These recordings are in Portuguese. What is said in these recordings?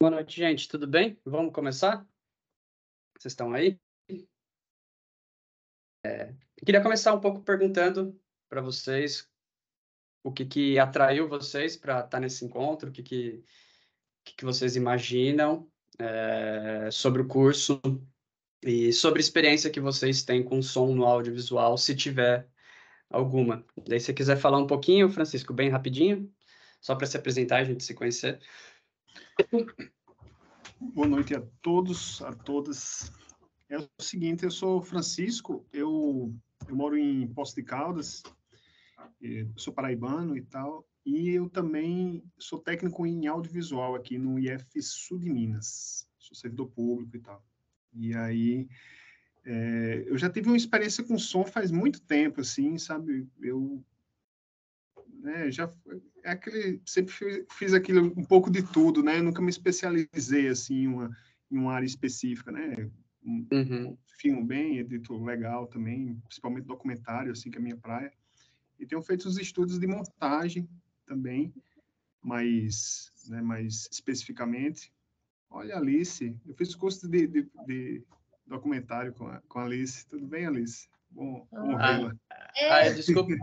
Boa noite, gente. Tudo bem? Vamos começar? Vocês estão aí? Eu queria começar um pouco perguntando para vocês o que atraiu vocês para estar nesse encontro, o que vocês imaginam sobre o curso e sobre a experiência que vocês têm com som no audiovisual, se tiver alguma. Daí, se você quiser falar um pouquinho, Francisco, bem rapidinho, só para se apresentar e a gente se conhecer. Boa noite a todos, a todas. É o seguinte, eu sou Francisco, eu moro em Poços de Caldas, sou paraibano e tal, e eu também sou técnico em audiovisual aqui no IF Sul de Minas, sou servidor público e tal. E aí, eu já tive uma experiência com som faz muito tempo, assim, sabe? Sempre fiz aquilo um pouco de tudo, né? Eu nunca me especializei assim em uma área específica, né? Filmo bem, edito legal também, principalmente documentário, assim, que é a minha praia. E tenho feito os estudos de montagem também, mais especificamente. Olha, Alice, eu fiz curso de documentário com a Alice. Tudo bem, Alice? Bom vê-la. Desculpa.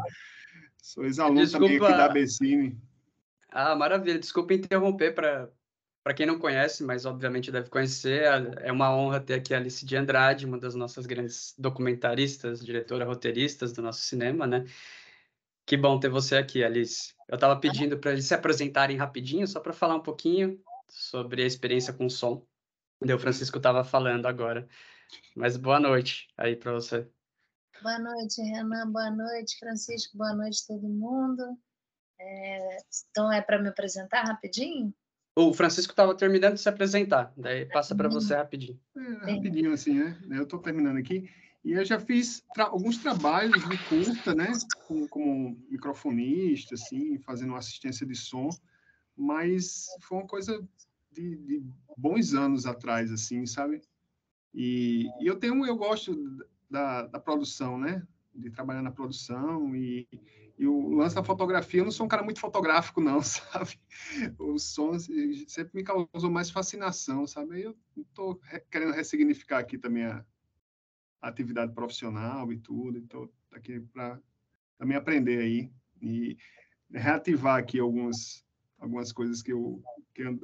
Sou ex-aluno também aqui da ABCine. Maravilha. Desculpa interromper para quem não conhece, mas obviamente deve conhecer. É uma honra ter aqui a Alice de Andrade, uma das nossas grandes documentaristas, diretora, roteiristas do nosso cinema, né? Que bom ter você aqui, Alice. Eu estava pedindo para eles se apresentarem rapidinho, só para falar um pouquinho sobre a experiência com som. O Francisco estava falando agora. Mas boa noite aí para você. Boa noite, Renan. Boa noite, Francisco. Boa noite, todo mundo. Então, é para me apresentar rapidinho? O Francisco estava terminando de se apresentar, daí passa para você rapidinho. Rapidinho, assim, né? Eu estou terminando aqui. E eu já fiz alguns trabalhos de curta, né? Como microfonista, assim, fazendo assistência de som. Mas foi uma coisa de bons anos atrás, assim, sabe? E eu gosto da produção, né? De trabalhar na produção e o lance da fotografia, eu não sou um cara muito fotográfico, não, sabe? O som sempre me causou mais fascinação, sabe? Aí eu estou querendo ressignificar aqui também a atividade profissional e tudo, então aqui para também aprender aí e reativar aqui algumas coisas que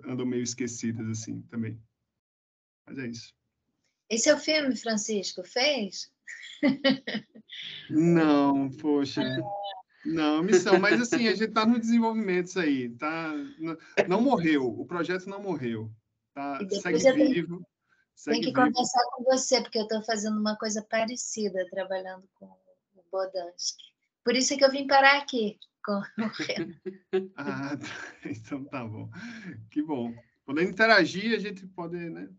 andam meio esquecidas assim também. Mas é isso. Esse é o filme, Francisco, fez? Não, poxa. Não, missão, mas assim, a gente está no desenvolvimento isso aí, tá? Não morreu, o projeto não morreu, tá? Segue vivo. Tem que conversar com você, porque eu estou fazendo uma coisa parecida, trabalhando com o Bodansky. Por isso é que eu vim parar aqui com o Renan. Então tá bom. Que bom. Podendo interagir, a gente pode, né,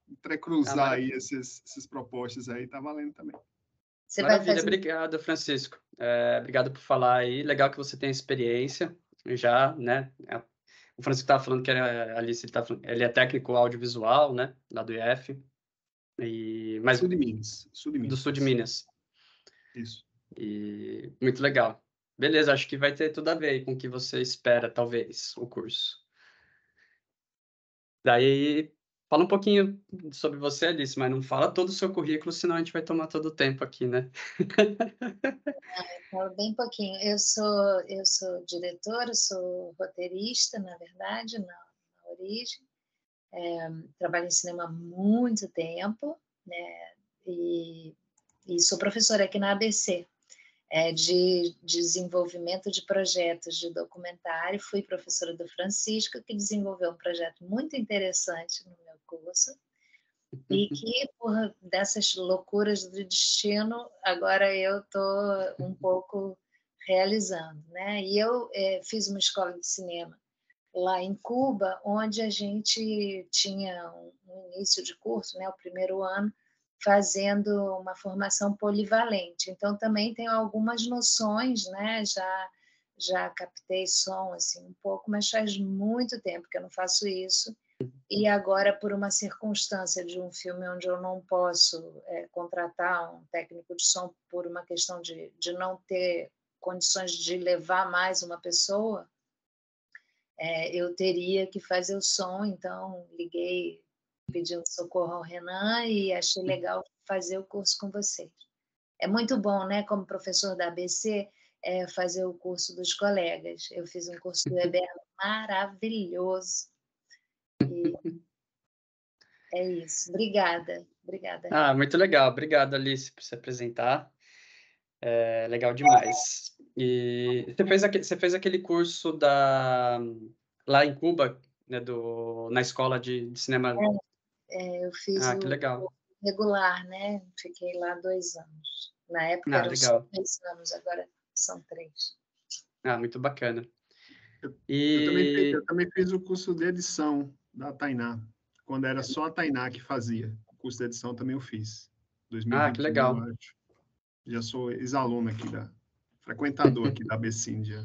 entrecruzar aí essas propostas aí, tá valendo também. Maravilha, obrigado, Francisco. Obrigado por falar aí. Legal que você tem experiência já, né? O Francisco estava falando que Alice, ele é técnico audiovisual, né? Lá do IF. Mas Sul de Minas. Do sul de Minas. Isso. E muito legal. Beleza, acho que vai ter tudo a ver com o que você espera, talvez, o curso. Daí, fala um pouquinho sobre você, Alice, mas não fala todo o seu currículo, senão a gente vai tomar todo o tempo aqui, né? Falo bem pouquinho. Eu sou diretora, sou roteirista, na verdade, na origem. Trabalho em cinema há muito tempo, né? E sou professora aqui na ABC, de desenvolvimento de projetos de documentário. Fui professora do Francisco, que desenvolveu um projeto muito interessante no meu curso, e que, por dessas loucuras do destino, agora eu estou um pouco realizando, né? E eu fiz uma escola de cinema lá em Cuba, onde a gente tinha um início de curso, né, o primeiro ano, fazendo uma formação polivalente. Então, também tenho algumas noções, né? Já captei som assim um pouco, mas faz muito tempo que eu não faço isso. E agora, por uma circunstância de um filme onde eu não posso contratar um técnico de som por uma questão de não ter condições de levar mais uma pessoa, eu teria que fazer o som, então liguei pedindo socorro ao Renan e achei legal fazer o curso com vocês. É muito bom, né, como professor da ABC, fazer o curso dos colegas. Eu fiz um curso do Eberno maravilhoso. E é isso. Obrigada. Obrigada. Ah, muito legal. Obrigado, Alice, por se apresentar. É legal demais. E você fez aquele curso lá em Cuba, né, na escola de cinema. Eu fiz Ah, que o legal. regular, né? Fiquei lá 2 anos. Na época Ah, eram só legal. 2 anos, agora são 3. Ah, muito bacana. Eu E também fiz o curso de edição da Tainá, quando era só a Tainá que fazia. O curso de edição também eu fiz. que 2021, eu legal. acho. Já sou ex-aluno aqui frequentador aqui da Becíndia.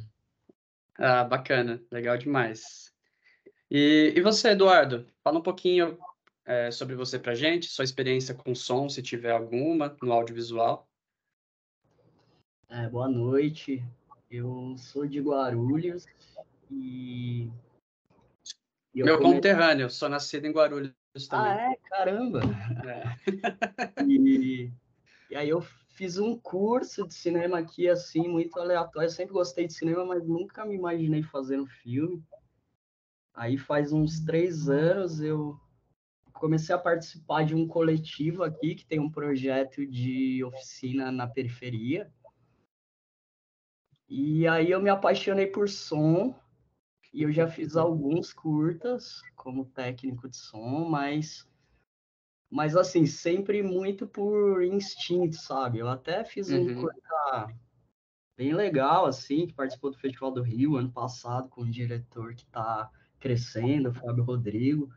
Ah, bacana. Legal demais. E você, Eduardo? Fala um pouquinho sobre você pra gente, sua experiência com som, se tiver alguma, no audiovisual. Boa noite, eu sou de Guarulhos e eu Meu comecei... conterrâneo, sou nascido em Guarulhos também. Caramba! É. E aí eu fiz um curso de cinema aqui, assim, muito aleatório. Eu sempre gostei de cinema, mas nunca me imaginei fazendo filme. Aí faz uns 3 anos eu comecei a participar de um coletivo aqui, que tem um projeto de oficina na periferia. E aí eu me apaixonei por som, e eu já fiz alguns curtas como técnico de som, mas assim, sempre muito por instinto, sabe? Eu até fiz um Uhum. curta bem legal, assim, que participou do Festival do Rio ano passado, com um diretor que está crescendo, o Fábio Rodrigo.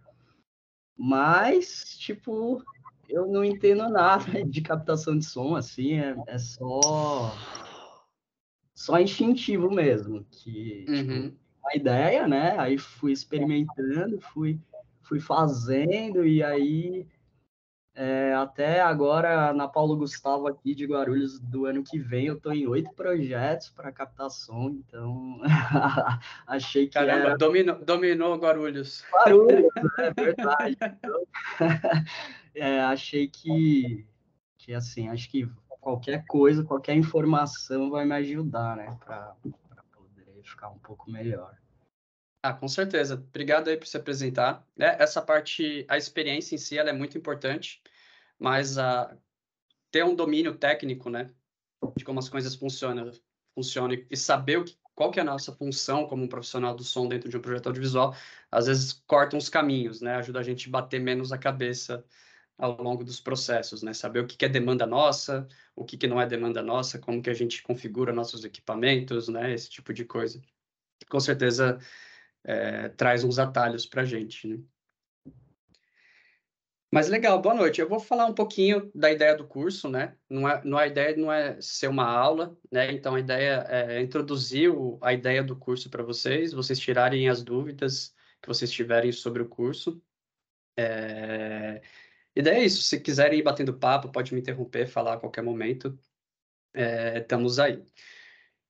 Mas, tipo, eu não entendo nada de captação de som, assim, é só instintivo mesmo, que, tipo, Uhum. a ideia, né? Aí fui experimentando, fui fazendo, e aí até agora na Paulo Gustavo aqui de Guarulhos do ano que vem eu estou em 8 projetos para captação, então achei que Caramba, era dominou Guarulhos. Guarulhos, é verdade. Então, achei que assim, acho que qualquer coisa, qualquer informação vai me ajudar, né, para poder ficar um pouco melhor. Ah, com certeza. Obrigado aí por se apresentar. Essa parte, a experiência em si, ela é muito importante, mas ter um domínio técnico, né, de como as coisas funcionam e saber qual que é a nossa função como um profissional do som dentro de um projeto audiovisual, às vezes corta uns caminhos, né, ajuda a gente a bater menos a cabeça ao longo dos processos, né, saber o que é demanda nossa, o que não é demanda nossa, como que a gente configura nossos equipamentos, né, esse tipo de coisa. Com certeza traz uns atalhos para a gente, né? Mas legal, boa noite. Eu vou falar um pouquinho da ideia do curso, né? A ideia não é ser uma aula, né? Então a ideia é introduzir a ideia do curso para vocês tirarem as dúvidas que vocês tiverem sobre o curso. A ideia é isso. Se quiserem ir batendo papo, pode me interromper, falar a qualquer momento. Estamos aí.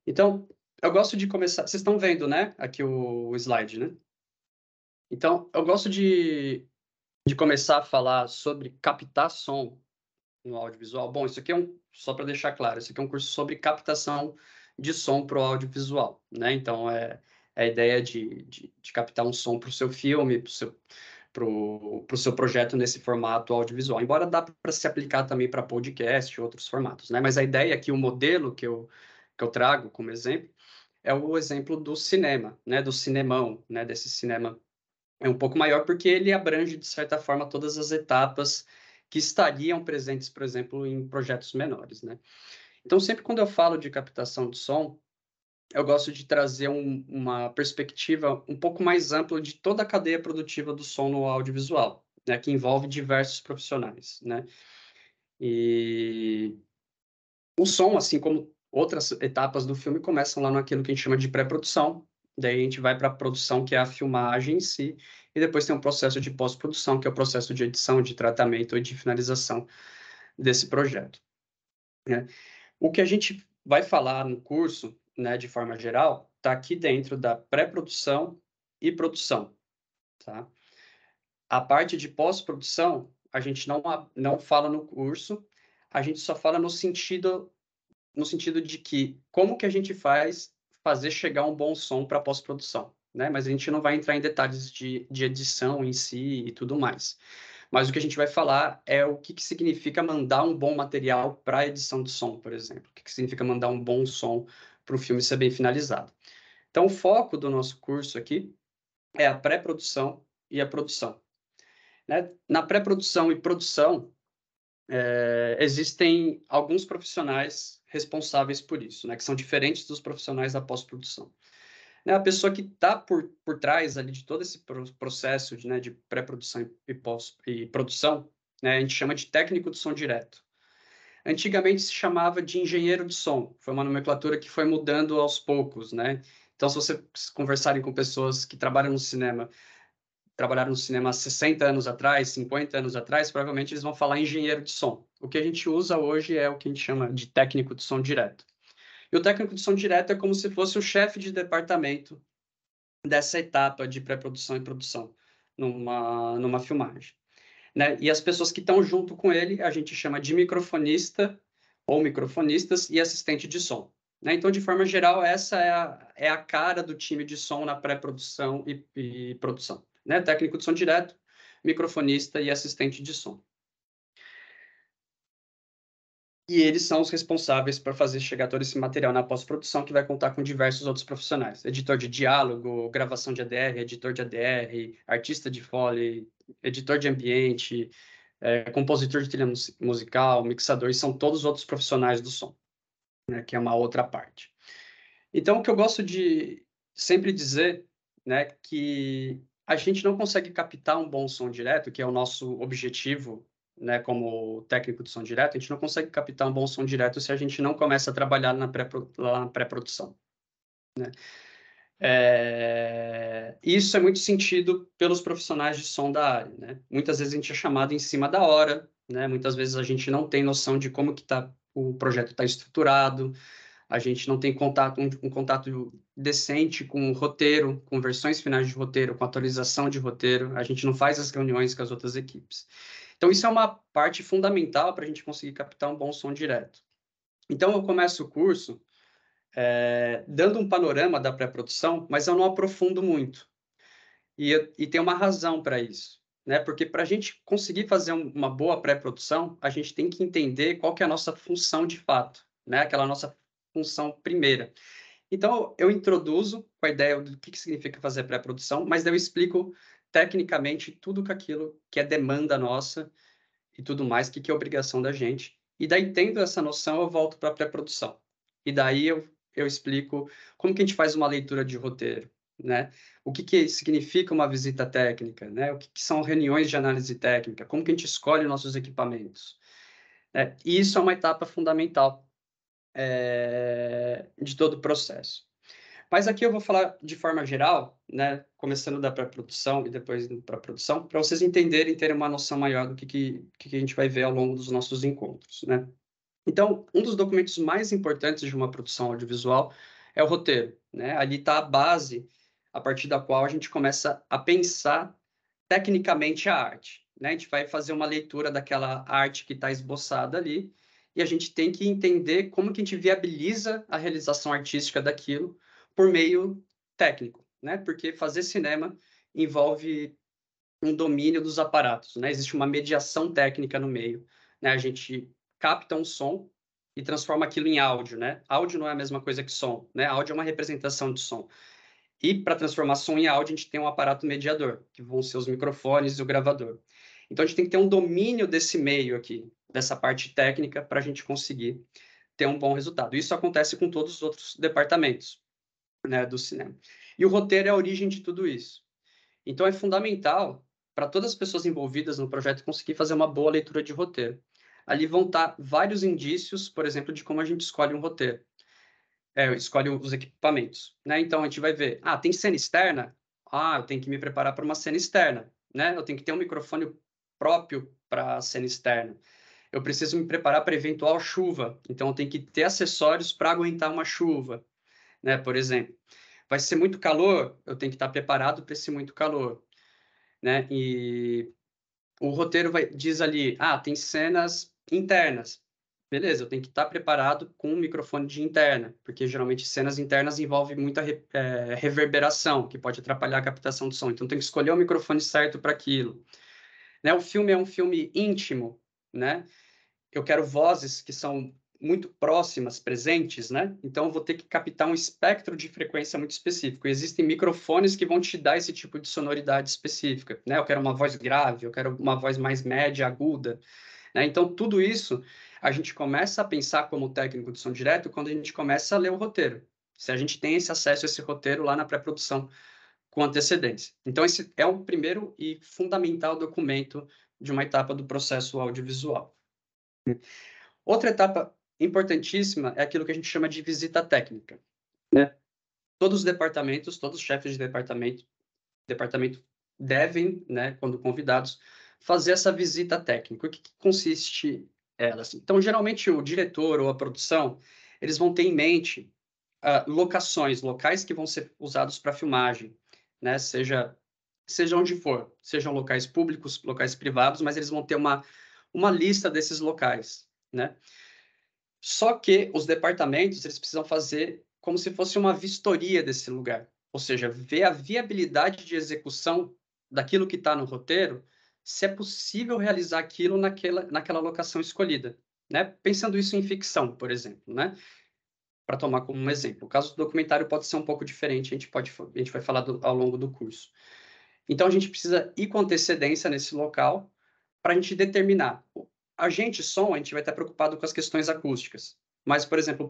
Então, eu gosto de começar. Vocês estão vendo, né? Aqui o slide, né? Então, eu gosto de começar a falar sobre captar som no audiovisual. Bom, isso aqui só para deixar claro, isso aqui é um curso sobre captação de som para o audiovisual, né? Então, é a ideia de captar um som para o seu filme, para o seu projeto nesse formato audiovisual. Embora dá para se aplicar também para podcast e outros formatos, né? Mas a ideia aqui, o modelo que eu trago como exemplo, é o exemplo do cinema, né? Do cinemão, né? Desse cinema é um pouco maior porque ele abrange, de certa forma, todas as etapas que estariam presentes, por exemplo, em projetos menores, né? Então, sempre quando eu falo de captação de som, eu gosto de trazer uma perspectiva um pouco mais ampla de toda a cadeia produtiva do som no audiovisual, né? Que envolve diversos profissionais, né? E o som, assim como outras etapas do filme, começam lá naquilo que a gente chama de pré-produção. Daí a gente vai para a produção, que é a filmagem em si, e depois tem um processo de pós-produção, que é o processo de edição, de tratamento e de finalização desse projeto, né? O que a gente vai falar no curso, né, de forma geral, está aqui dentro da pré-produção, e produção, tá? A parte de pós-produção, a gente não fala no curso, a gente só fala no sentido de que como que a gente faz fazer chegar um bom som para pós-produção, né? Mas a gente não vai entrar em detalhes de edição em si e tudo mais. Mas o que a gente vai falar é o que significa mandar um bom material para edição de som, por exemplo. O que significa mandar um bom som para o filme ser bem finalizado. Então, o foco do nosso curso aqui é a pré-produção e a produção, né? Na pré-produção e produção, existem alguns profissionais responsáveis por isso, né? Que são diferentes dos profissionais da pós-produção. Né? A pessoa que está por trás ali de todo esse processo de pré-produção e produção, né? A gente chama de técnico de som direto. Antigamente se chamava de engenheiro de som, foi uma nomenclatura que foi mudando aos poucos, né? Então, se você conversarem com pessoas que trabalharam no cinema há 60 anos atrás, 50 anos atrás, provavelmente eles vão falar engenheiro de som. O que a gente usa hoje é o que a gente chama de técnico de som direto. E o técnico de som direto é como se fosse o chefe de departamento dessa etapa de pré-produção e produção numa filmagem, né? E as pessoas que estão junto com ele, a gente chama de microfonista ou microfonistas e assistente de som, né? Então, de forma geral, essa é a cara do time de som na pré-produção e produção, né? Técnico de som direto, microfonista e assistente de som. E eles são os responsáveis por fazer chegar todo esse material na pós-produção, que vai contar com diversos outros profissionais. Editor de diálogo, gravação de ADR, editor de ADR, artista de Foley, editor de ambiente, compositor de trilha musical, mixador, e são todos outros profissionais do som, né, que é uma outra parte. Então, o que eu gosto de sempre dizer, né, que a gente não consegue captar um bom som direto, que é o nosso objetivo, né, como técnico de som direto, a gente não consegue captar um bom som direto se a gente não começa a trabalhar na pré-produção, né? Isso é muito sentido pelos profissionais de som da área, né? Muitas vezes a gente é chamado em cima da hora, né? Muitas vezes a gente não tem noção de como que o projeto está estruturado, a gente não tem um contato decente com o roteiro, com versões finais de roteiro, com atualização de roteiro, a gente não faz as reuniões com as outras equipes. Então, isso é uma parte fundamental para a gente conseguir captar um bom som direto. Então, eu começo o curso dando um panorama da pré-produção, mas eu não aprofundo muito. E tem uma razão para isso, né? Porque para a gente conseguir fazer uma boa pré-produção, a gente tem que entender qual que é a nossa função de fato, né? Aquela nossa função primeira. Então, eu introduzo com a ideia do que significa fazer pré-produção, mas eu explico tecnicamente tudo aquilo que é demanda nossa e tudo mais, que é obrigação da gente. E daí, tendo essa noção, eu volto para a pré-produção. E daí eu explico como que a gente faz uma leitura de roteiro, né? O que significa uma visita técnica, né? O que são reuniões de análise técnica, como que a gente escolhe nossos equipamentos. E isso é uma etapa fundamental de todo o processo. Mas aqui eu vou falar de forma geral, né, começando da pré-produção e depois para a produção, para vocês entenderem e terem uma noção maior do que a gente vai ver ao longo dos nossos encontros, né? Então, um dos documentos mais importantes de uma produção audiovisual é o roteiro, né? Ali está a base a partir da qual a gente começa a pensar tecnicamente a arte, né? A gente vai fazer uma leitura daquela arte que está esboçada ali e a gente tem que entender como que a gente viabiliza a realização artística daquilo por meio técnico, né? Porque fazer cinema envolve um domínio dos aparatos, né? Existe uma mediação técnica no meio, né? A gente capta um som e transforma aquilo em áudio, né? Áudio não é a mesma coisa que som, né? Áudio é uma representação de som. E para transformar som em áudio, a gente tem um aparato mediador, que vão ser os microfones e o gravador. Então, a gente tem que ter um domínio desse meio aqui, dessa parte técnica, para a gente conseguir ter um bom resultado. Isso acontece com todos os outros departamentos, né, do cinema. E o roteiro é a origem de tudo isso. Então, é fundamental para todas as pessoas envolvidas no projeto conseguir fazer uma boa leitura de roteiro. Ali vão estar vários indícios, por exemplo, de como a gente escolhe um roteiro. Escolhe os equipamentos, né? Então, a gente vai ver, tem cena externa? Eu tenho que me preparar para uma cena externa, né? Eu tenho que ter um microfone próprio para a cena externa. Eu preciso me preparar para eventual chuva, então eu tenho que ter acessórios para aguentar uma chuva, né? Por exemplo. vai ser muito calor, eu tenho que estar preparado para esse muito calor, né? E o roteiro diz ali, tem cenas internas. Beleza, eu tenho que estar preparado com um microfone de interna, porque geralmente cenas internas envolvem muita reverberação, que pode atrapalhar a captação do som. Então, tem que escolher o microfone certo para aquilo. Né? O filme é um filme íntimo, né? Eu quero vozes que são muito próximas, presentes, né? Então, eu vou ter que captar um espectro de frequência muito específico. E existem microfones que vão te dar esse tipo de sonoridade específica, né? Eu quero uma voz grave, eu quero uma voz mais média, aguda, né? Então, tudo isso a gente começa a pensar como técnico de som direto quando a gente começa a ler o roteiro. Se a gente tem esse acesso a esse roteiro lá na pré-produção com antecedência. Então, esse é o primeiro e fundamental documento de uma etapa do processo audiovisual. Outra etapa importantíssima é aquilo que a gente chama de visita técnica, né? Todos os departamentos, todos os chefes de departamento devem, né, quando convidados, fazer essa visita técnica. O que consiste ela? Assim? Então, geralmente, o diretor ou a produção, eles vão ter em mente locais que vão ser usados para filmagem, né? Seja onde for, sejam locais públicos, locais privados, mas eles vão ter uma lista desses locais, né? Só que os departamentos, eles precisam fazer como se fosse uma vistoria desse lugar, ou seja, ver a viabilidade de execução daquilo que está no roteiro, se é possível realizar aquilo naquela locação escolhida, né? Pensando isso em ficção, por exemplo, né? Para tomar como um exemplo. O caso do documentário pode ser um pouco diferente, a gente vai falar ao longo do curso. Então, a gente precisa ir com antecedência nesse local para a gente determinar. A gente vai estar preocupado com as questões acústicas. Mas, por exemplo,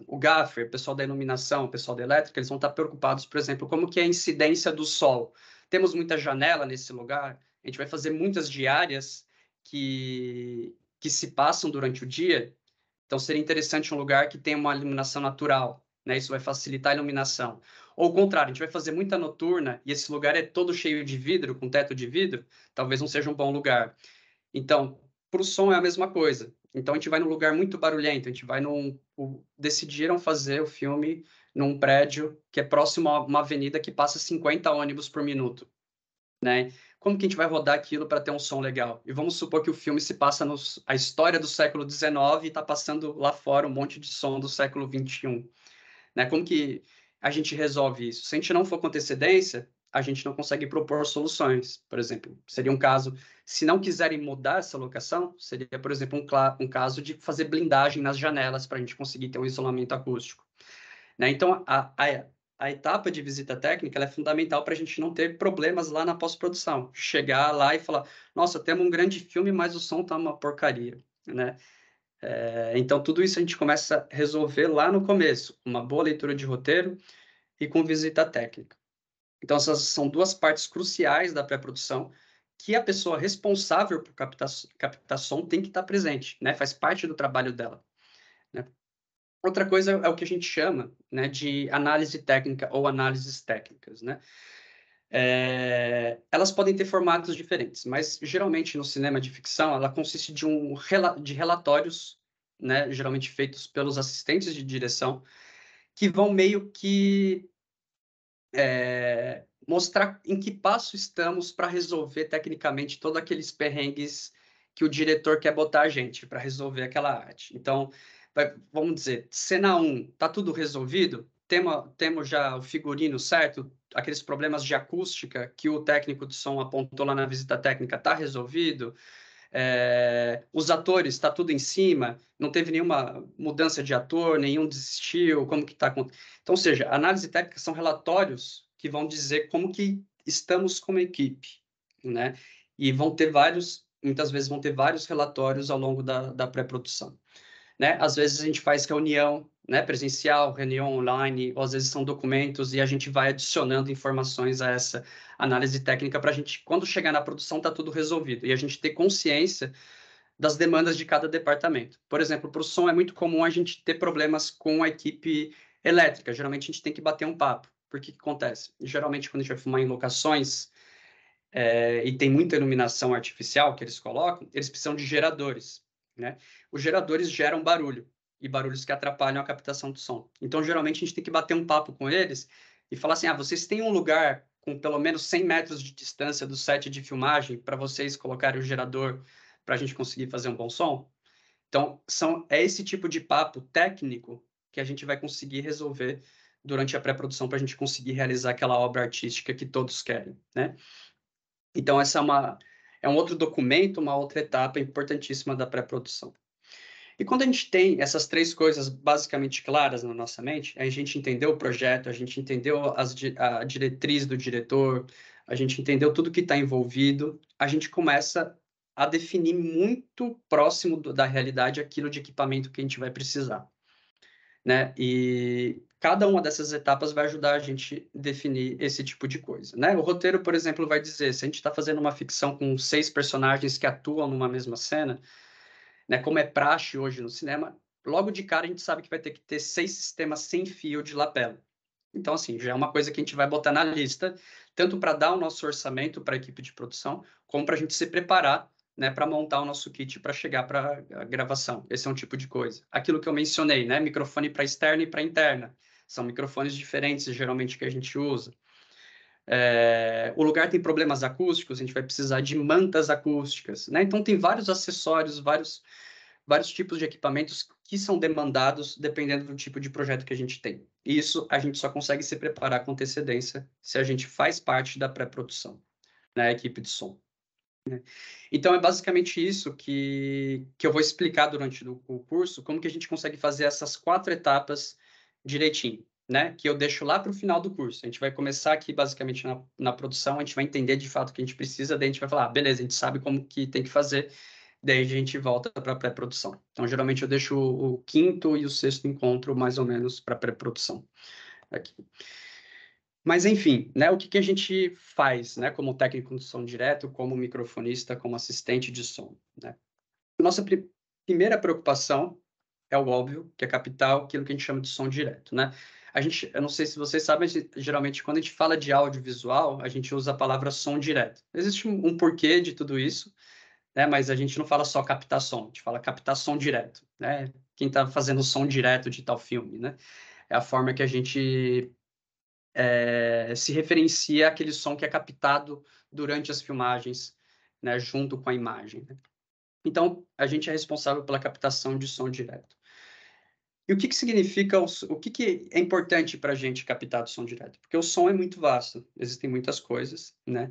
o gaffer, o pessoal da iluminação, o pessoal da elétrica, eles vão estar preocupados, por exemplo, como que é a incidência do sol. Temos muita janela nesse lugar, a gente vai fazer muitas diárias que se passam durante o dia, então seria interessante um lugar que tenha uma iluminação natural, né? Isso vai facilitar a iluminação. Ou o contrário, a gente vai fazer muita noturna e esse lugar é todo cheio de vidro, com teto de vidro, talvez não seja um bom lugar. Então, para o som é a mesma coisa. Então, a gente vai num lugar muito barulhento, a gente vai decidiram fazer o filme num prédio que é próximo a uma avenida que passa 50 ônibus por minuto, né? Como que a gente vai rodar aquilo para ter um som legal? E vamos supor que o filme se passa a história do século XIX e está passando lá fora um monte de som do século XXI, né? Como que a gente resolve isso? Se a gente não for com antecedência, a gente não consegue propor soluções. Por exemplo, seria um caso, se não quiserem mudar essa locação, seria, por exemplo, um caso de fazer blindagem nas janelas para a gente conseguir ter um isolamento acústico, né? Então, a etapa de visita técnica ela é fundamental para a gente não ter problemas lá na pós-produção. Chegar lá e falar, nossa, temos um grande filme, mas o som está uma porcaria, né? Então, tudo isso a gente começa a resolver lá no começo, uma boa leitura de roteiro e com visita técnica. Então, essas são duas partes cruciais da pré-produção que a pessoa responsável por captar som tem que estar presente, né? Faz parte do trabalho dela, né? Outra coisa é o que a gente chama, né, de análise técnica ou análises técnicas, né? Elas podem ter formatos diferentes, mas geralmente no cinema de ficção ela consiste de relatórios, né, geralmente feitos pelos assistentes de direção, que vão meio que mostrar em que passo estamos para resolver tecnicamente todos aqueles perrengues que o diretor quer botar a gente para resolver aquela arte. Então, vamos dizer, cena 1, tá tudo resolvido? Temos já o figurino certo? Aqueles problemas de acústica que o técnico de som apontou lá na visita técnica, tá resolvido? Os atores, está tudo em cima? Não teve nenhuma mudança de ator, nenhum desistiu? Como que está? Então, ou seja, análise técnica são relatórios que vão dizer como que estamos como equipe, né? E muitas vezes vão ter vários relatórios ao longo da pré-produção, né? Às vezes a gente faz reunião, né, presencial, reunião online, ou às vezes são documentos e a gente vai adicionando informações a essa análise técnica para a gente, quando chegar na produção, tá tudo resolvido e a gente ter consciência das demandas de cada departamento. Por exemplo, para o som é muito comum a gente ter problemas com a equipe elétrica. Geralmente a gente tem que bater um papo. Por que acontece? Geralmente quando a gente vai filmar em locações e tem muita iluminação artificial que eles colocam, eles precisam de geradores, né? Os geradores geram barulho. e barulhos que atrapalham a captação do som. Então, geralmente, a gente tem que bater um papo com eles e falar assim, vocês têm um lugar com pelo menos 100 metros de distância do set de filmagem para vocês colocarem o gerador para a gente conseguir fazer um bom som? Então, é esse tipo de papo técnico que a gente vai conseguir resolver durante a pré-produção para a gente conseguir realizar aquela obra artística que todos querem, né? Então, essa é um outro documento, uma outra etapa importantíssima da pré-produção. E quando a gente tem essas três coisas basicamente claras na nossa mente, a gente entendeu o projeto, a gente entendeu a diretriz do diretor, a gente entendeu tudo que está envolvido, a gente começa a definir muito próximo da realidade aquilo de equipamento que a gente vai precisar, né? E cada uma dessas etapas vai ajudar a gente a definir esse tipo de coisa, né? O roteiro, por exemplo, vai dizer, se a gente está fazendo uma ficção com 6 personagens que atuam numa mesma cena, né, como é praxe hoje no cinema, logo de cara a gente sabe que vai ter que ter 6 sistemas sem fio de lapela. Então, assim, já é uma coisa que a gente vai botar na lista, tanto para dar o nosso orçamento para a equipe de produção, como para a gente se preparar, né, para montar o nosso kit para chegar para a gravação. Esse é um tipo de coisa. Aquilo que eu mencionei, né, microfone para externa e para interna. São microfones diferentes, geralmente, que a gente usa. O lugar tem problemas acústicos, a gente vai precisar de mantas acústicas, né? Então, tem vários acessórios, vários tipos de equipamentos que são demandados dependendo do tipo de projeto que a gente tem. E isso a gente só consegue se preparar com antecedência se a gente faz parte da pré-produção, né? A equipe de som. Né? Então, é basicamente isso que eu vou explicar durante o curso, como que a gente consegue fazer essas 4 etapas direitinho, né? Que eu deixo lá para o final do curso. A gente vai começar aqui, basicamente, na produção, a gente vai entender de fato o que a gente precisa, daí a gente vai falar, beleza, a gente sabe como que tem que fazer, daí a gente volta para a pré-produção. Então, geralmente, eu deixo o 5º e o 6º encontro, mais ou menos, para a pré-produção aqui. Mas, enfim, né, o que a gente faz, né, como técnico de som direto, como microfonista, como assistente de som, né? Nossa primeira preocupação é o óbvio, que é captar aquilo que a gente chama de som direto, né? Eu não sei se vocês sabem, mas geralmente quando a gente fala de audiovisual, a gente usa a palavra som direto. Existe um porquê de tudo isso, né? Mas a gente não fala só captar som, a gente fala captar som direto, né? Quem está fazendo som direto de tal filme, né? É a forma que a gente se referencia àquele som que é captado durante as filmagens, né, junto com a imagem. Né? Então, a gente é responsável pela captação de som direto. E o que significa, o que é importante para a gente captar do som direto? Porque o som é muito vasto, existem muitas coisas, né?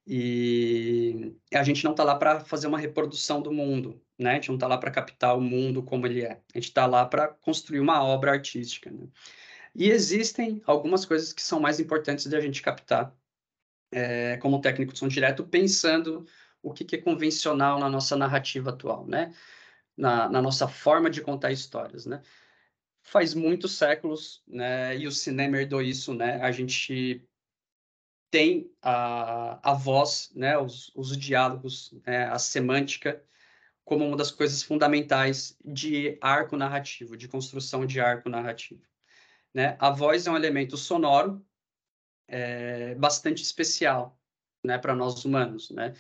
E a gente não está lá para fazer uma reprodução do mundo, né? A gente não está lá para captar o mundo como ele é. A gente está lá para construir uma obra artística, né? E existem algumas coisas que são mais importantes de a gente captar como técnico de som direto, pensando o que é convencional na nossa narrativa atual, né? Na nossa forma de contar histórias, né? Faz muitos séculos, né? E o cinema herdou isso, né? A gente tem a voz, né? Os diálogos, né? A semântica como uma das coisas fundamentais de arco narrativo, de construção de arco narrativo. Né? A voz é um elemento sonoro bastante especial, né, para nós humanos, né?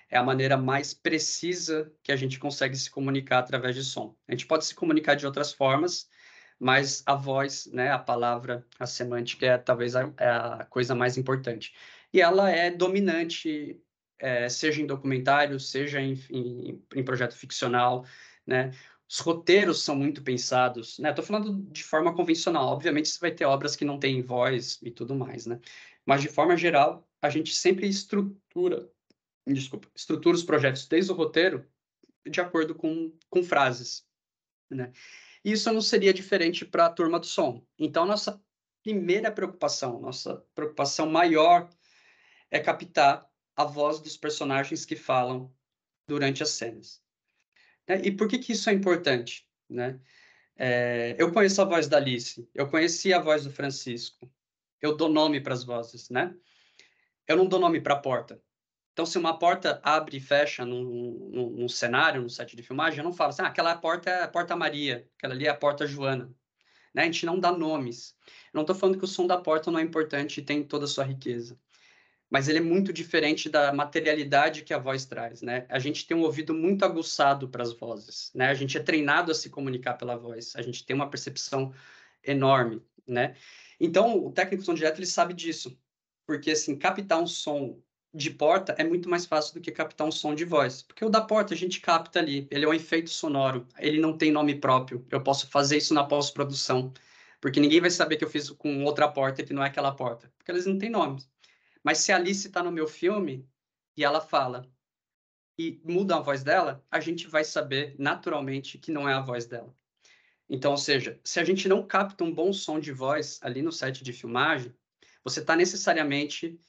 É a maneira mais precisa que a gente consegue se comunicar através de som. A gente pode se comunicar de outras formas, mas a voz, né, a palavra, a semântica é talvez a coisa mais importante. E ela é dominante, seja em documentário, seja em projeto ficcional, né? Os roteiros são muito pensados, né? Estou falando de forma convencional. Obviamente, você vai ter obras que não têm voz e tudo mais, né? Mas, de forma geral, a gente sempre estrutura os projetos desde o roteiro de acordo com frases, né? E isso não seria diferente para a turma do som. Então, nossa preocupação maior é captar a voz dos personagens que falam durante as cenas. E por que isso é importante, né? Eu conheço a voz da Alice, eu conheci a voz do Francisco, eu dou nome para as vozes, né? Eu não dou nome para a porta. Então, se uma porta abre e fecha num cenário, num set de filmagem, eu não falo assim, aquela porta é a Porta Maria, aquela ali é a Porta Joana. Né? A gente não dá nomes. Eu não estou falando que o som da porta não é importante e tem toda a sua riqueza. mas ele é muito diferente da materialidade que a voz traz, né? A gente tem um ouvido muito aguçado para as vozes, né? A gente é treinado a se comunicar pela voz, a gente tem uma percepção enorme, né? Então, o técnico de som direto, ele sabe disso, porque, assim, captar um som de porta é muito mais fácil do que captar um som de voz, porque o da porta a gente capta ali, ele é um efeito sonoro, ele não tem nome próprio, eu posso fazer isso na pós-produção, porque ninguém vai saber que eu fiz com outra porta que não é aquela porta, porque eles não têm nomes. Mas se a Alice está no meu filme e ela fala e muda a voz dela, a gente vai saber naturalmente que não é a voz dela. Então, ou seja, se a gente não capta um bom som de voz ali no set de filmagem, você está necessariamente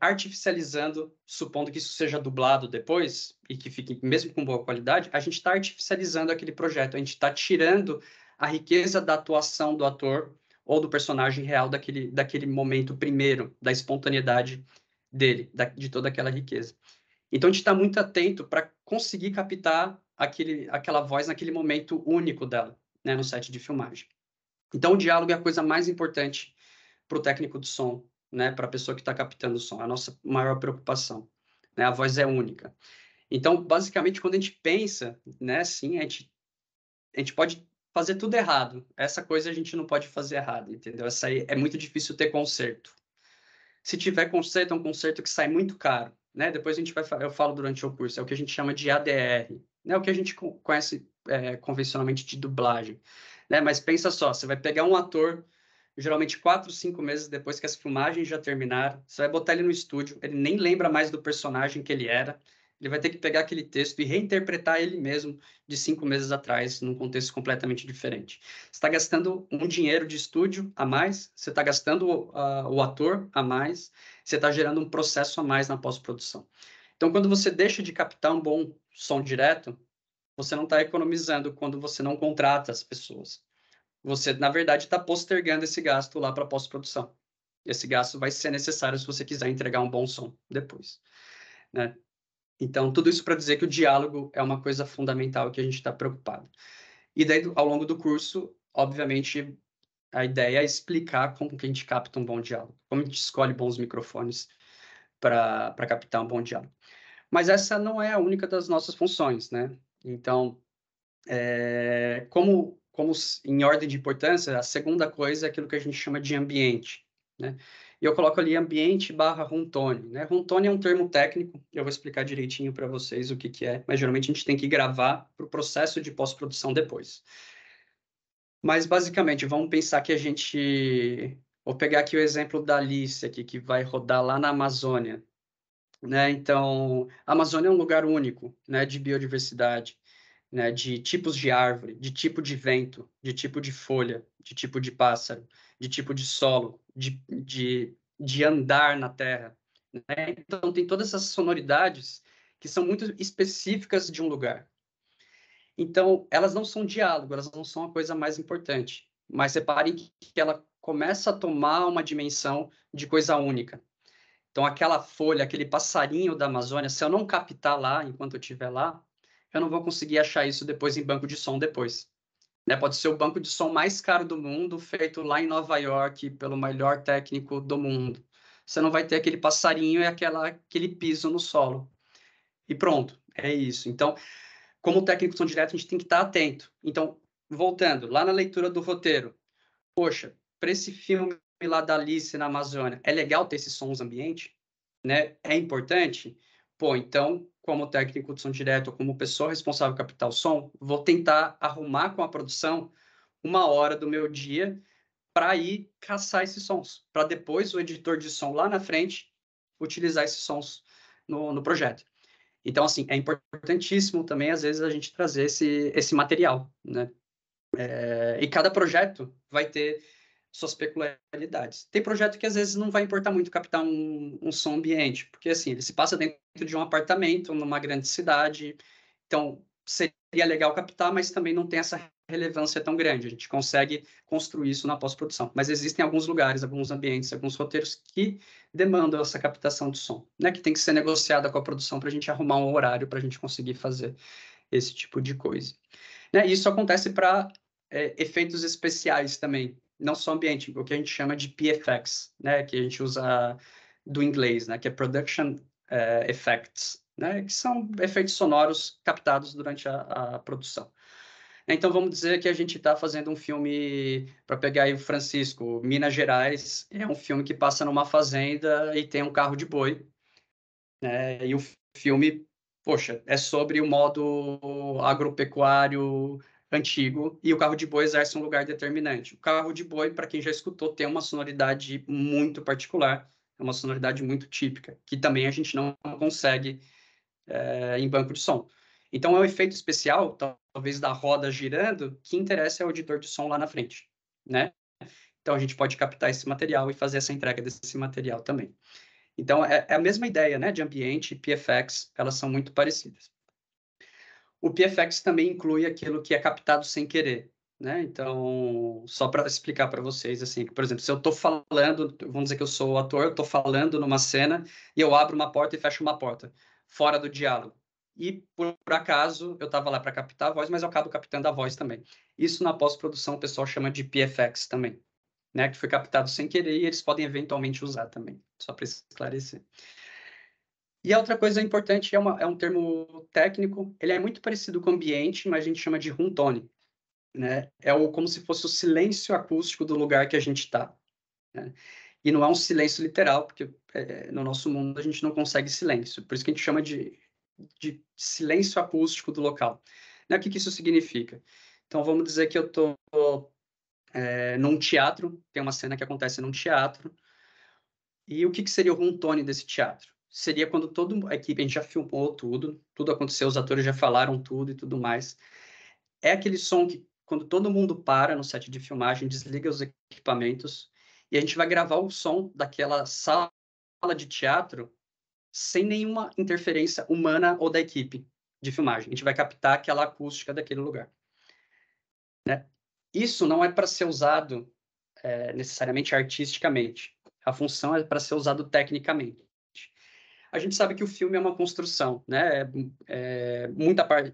artificializando, supondo que isso seja dublado depois e que fique mesmo com boa qualidade, a gente está artificializando aquele projeto, a gente está tirando a riqueza da atuação do ator ou do personagem real daquele momento primeiro, da espontaneidade dele, de toda aquela riqueza. Então, a gente está muito atento para conseguir captar aquela voz naquele momento único dela, né, no set de filmagem. Então, o diálogo é a coisa mais importante para o técnico de som, né, para a pessoa que está captando o som, a nossa maior preocupação, né, a voz é única. Então, basicamente, quando a gente pensa, né, assim, a gente pode fazer tudo errado, essa coisa a gente não pode fazer errado, entendeu? Essa aí é muito difícil ter conserto. Se tiver conserto, é um conserto que sai muito caro, né, depois eu falo durante o curso, é o que a gente chama de ADR, né, o que a gente conhece convencionalmente de dublagem, né, mas pensa só, você vai pegar um ator geralmente 4, 5 meses depois que as filmagens já terminaram, você vai botar ele no estúdio, ele nem lembra mais do personagem que ele era, ele vai ter que pegar aquele texto e reinterpretar ele mesmo de 5 meses atrás, num contexto completamente diferente. Você está gastando um dinheiro de estúdio a mais, você está gastando o ator a mais, você está gerando um processo a mais na pós-produção. Então, quando você deixa de captar um bom som direto, você não está economizando quando você não contrata as pessoas. Você, na verdade, está postergando esse gasto lá para pós-produção. Esse gasto vai ser necessário se você quiser entregar um bom som depois, né? Então, tudo isso para dizer que o diálogo é uma coisa fundamental que a gente está preocupado. E daí, ao longo do curso, obviamente, a ideia é explicar como que a gente capta um bom diálogo, como a gente escolhe bons microfones para captar um bom diálogo. Mas essa não é a única das nossas funções, né? Então, como em ordem de importância, a segunda coisa é aquilo que a gente chama de ambiente, né? E eu coloco ali ambiente / room tone, né? Room tone é um termo técnico, eu vou explicar direitinho para vocês o que é, mas geralmente a gente tem que gravar para o processo de pós-produção depois. Mas, basicamente, vamos pensar que a gente... Vou pegar aqui o exemplo da Alice, aqui, que vai rodar lá na Amazônia, né? Então, a Amazônia é um lugar único, né, de biodiversidade, né, de tipos de árvore, de tipo de vento, de tipo de folha, de tipo de pássaro, de tipo de solo, de andar na terra, né? Então, tem todas essas sonoridades que são muito específicas de um lugar. Então, elas não são diálogo, elas não são a coisa mais importante, mas reparem que ela começa a tomar uma dimensão de coisa única. Então, aquela folha, aquele passarinho da Amazônia, se eu não captar lá, enquanto eu estiver lá, eu não vou conseguir achar isso depois em banco de som depois. Né? Pode ser o banco de som mais caro do mundo, feito lá em Nova York, pelo melhor técnico do mundo. Você não vai ter aquele passarinho e aquele piso no solo. E pronto, é isso. Então, como técnico de som direto, a gente tem que estar atento. Então, voltando, lá na leitura do roteiro, poxa, para esse filme lá da Alice na Amazônia, é legal ter esses sons ambiente, né? É importante? Pô, então, como técnico de som direto, como pessoa responsável por captar o som, vou tentar arrumar com a produção 1 hora do meu dia para ir caçar esses sons, para depois o editor de som lá na frente utilizar esses sons no projeto. Então, assim, é importantíssimo também, às vezes, a gente trazer esse material, né? E cada projeto vai ter suas peculiaridades. Tem projeto que às vezes não vai importar muito captar um som ambiente, porque assim, ele se passa dentro de um apartamento, numa grande cidade, então seria legal captar, mas também não tem essa relevância tão grande. A gente consegue construir isso na pós-produção. Mas existem alguns lugares, alguns ambientes, alguns roteiros que demandam essa captação de som, né? Que tem que ser negociada com a produção para a gente arrumar um horário para a gente conseguir fazer esse tipo de coisa. Né? Isso acontece para efeitos especiais também, não só ambiente, o que a gente chama de PFX, né? Que a gente usa do inglês, né, que é Production Effects, né, que são efeitos sonoros captados durante a produção. Então, vamos dizer que a gente está fazendo um filme, para pegar aí o Francisco, Minas Gerais, é um filme que passa numa fazenda e tem um carro de boi, né? E o filme, poxa, é sobre o modo agropecuário antigo, e o carro de boi exerce um lugar determinante. O carro de boi, para quem já escutou, tem uma sonoridade muito particular, é uma sonoridade muito típica, que também a gente não consegue em banco de som. Então, é um efeito especial, talvez da roda girando, que interessa ao editor de som lá na frente, né? Então, a gente pode captar esse material e fazer essa entrega desse material também. Então, é a mesma ideia, né, de ambiente e PFX, elas são muito parecidas. O PFX também inclui aquilo que é captado sem querer, né? Então, só para explicar para vocês, assim, por exemplo, se eu estou falando, vamos dizer que eu sou o ator, eu estou falando numa cena e eu abro uma porta e fecho uma porta, fora do diálogo. E, por acaso, eu estava lá para captar a voz, mas eu acabo captando a voz também. Isso na pós-produção o pessoal chama de PFX também, né? Que foi captado sem querer e eles podem eventualmente usar também, só para esclarecer. E a outra coisa importante é um termo técnico, ele é muito parecido com o ambiente, mas a gente chama de room tone, né? Como se fosse o silêncio acústico do lugar que a gente está, né? E não é um silêncio literal, porque no nosso mundo a gente não consegue silêncio, por isso que a gente chama de silêncio acústico do local, né? O que isso significa? Então, vamos dizer que eu estou num teatro, tem uma cena que acontece num teatro, e o que seria o room tone desse teatro? Seria quando toda a equipe, a gente já filmou tudo aconteceu, os atores já falaram tudo e tudo mais. É aquele som que, quando todo mundo para no set de filmagem, desliga os equipamentos, e a gente vai gravar o som daquela sala de teatro sem nenhuma interferência humana ou da equipe de filmagem. A gente vai captar aquela acústica daquele lugar, né? Isso não é para ser usado necessariamente artisticamente. A função é para ser usado tecnicamente. A gente sabe que o filme é uma construção, né?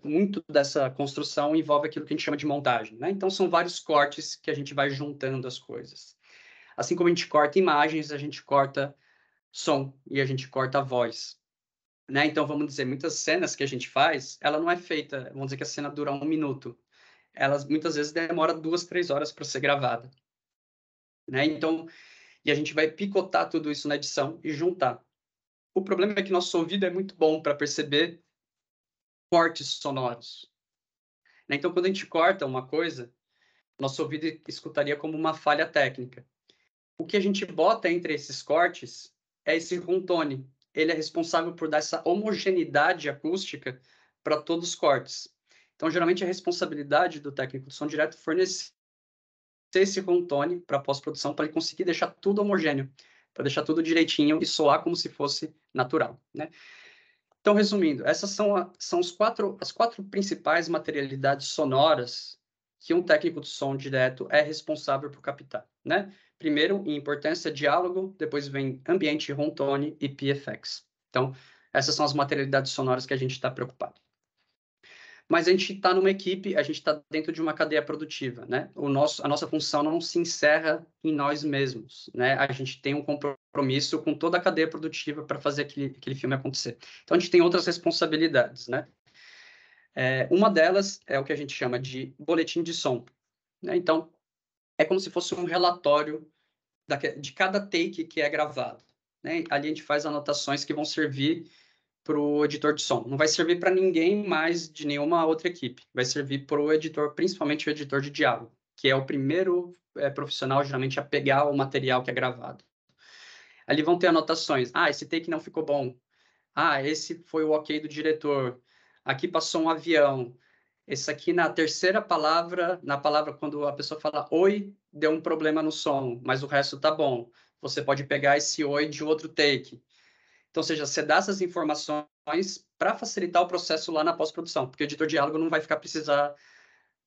Muito dessa construção envolve aquilo que a gente chama de montagem, né? Então, são vários cortes que a gente vai juntando as coisas. Assim como a gente corta imagens, a gente corta som e a gente corta a voz, né? Então, vamos dizer, muitas cenas que a gente faz, ela não é feita, vamos dizer que a cena dura 1 minuto. Elas, muitas vezes, demora 2, 3 horas para ser gravada, né? Então, e a gente vai picotar tudo isso na edição e juntar. O problema é que nosso ouvido é muito bom para perceber cortes sonoros, né? Então, quando a gente corta uma coisa, nosso ouvido escutaria como uma falha técnica. O que a gente bota entre esses cortes é esse room tone. Ele é responsável por dar essa homogeneidade acústica para todos os cortes. Então, geralmente, a responsabilidade do técnico de som direto é fornecer esse room tone para pós-produção, para ele conseguir deixar tudo homogêneo, para deixar tudo direitinho e soar como se fosse natural, né? Então, resumindo, essas são as quatro principais materialidades sonoras que um técnico de som direto é responsável por captar, né? Primeiro, em importância, diálogo, depois vem ambiente, room tone e PFX. Então, essas são as materialidades sonoras que a gente está preocupado. Mas a gente está numa equipe, a gente está dentro de uma cadeia produtiva, né? A nossa função não se encerra em nós mesmos, né? A gente tem um compromisso com toda a cadeia produtiva para fazer aquele filme acontecer. Então, a gente tem outras responsabilidades, né? Uma delas é o que a gente chama de boletim de som, né? Então, é como se fosse um relatório de cada take que é gravado, né? Ali a gente faz anotações que vão servir para o editor de som. Não vai servir para ninguém mais de nenhuma outra equipe. Vai servir para o editor, principalmente o editor de diálogo, que é o primeiro profissional, geralmente, a pegar o material que é gravado. Ali vão ter anotações. Ah, esse take não ficou bom. Ah, esse foi o ok do diretor. Aqui passou um avião. Esse aqui, na terceira palavra, quando a pessoa fala oi, deu um problema no som, mas o resto tá bom. Você pode pegar esse oi de outro take. Então, ou seja, você dá essas informações para facilitar o processo lá na pós-produção, porque o editor de diálogo não vai precisar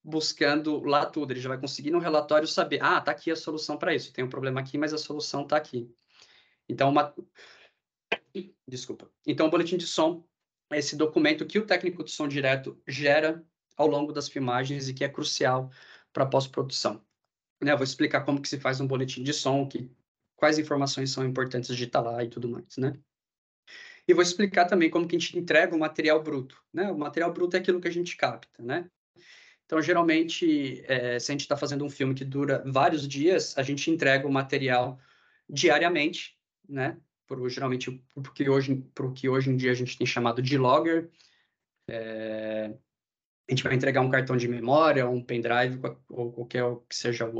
buscando lá tudo, ele já vai conseguir no relatório saber, tá aqui a solução para isso, tem um problema aqui, mas a solução está aqui. Então, Desculpa. Então, o boletim de som é esse documento que o técnico de som direto gera ao longo das filmagens e que é crucial para a pós-produção. Eu vou explicar como que se faz um boletim de som, quais informações são importantes de estar lá e tudo mais, né? E vou explicar também como que a gente entrega o material bruto, né? O material bruto é aquilo que a gente capta, né? Então, geralmente, se a gente está fazendo um filme que dura vários dias, a gente entrega o material diariamente, né? Geralmente, porque hoje em dia a gente tem chamado de logger. A gente vai entregar um cartão de memória, um pendrive, ou qualquer que seja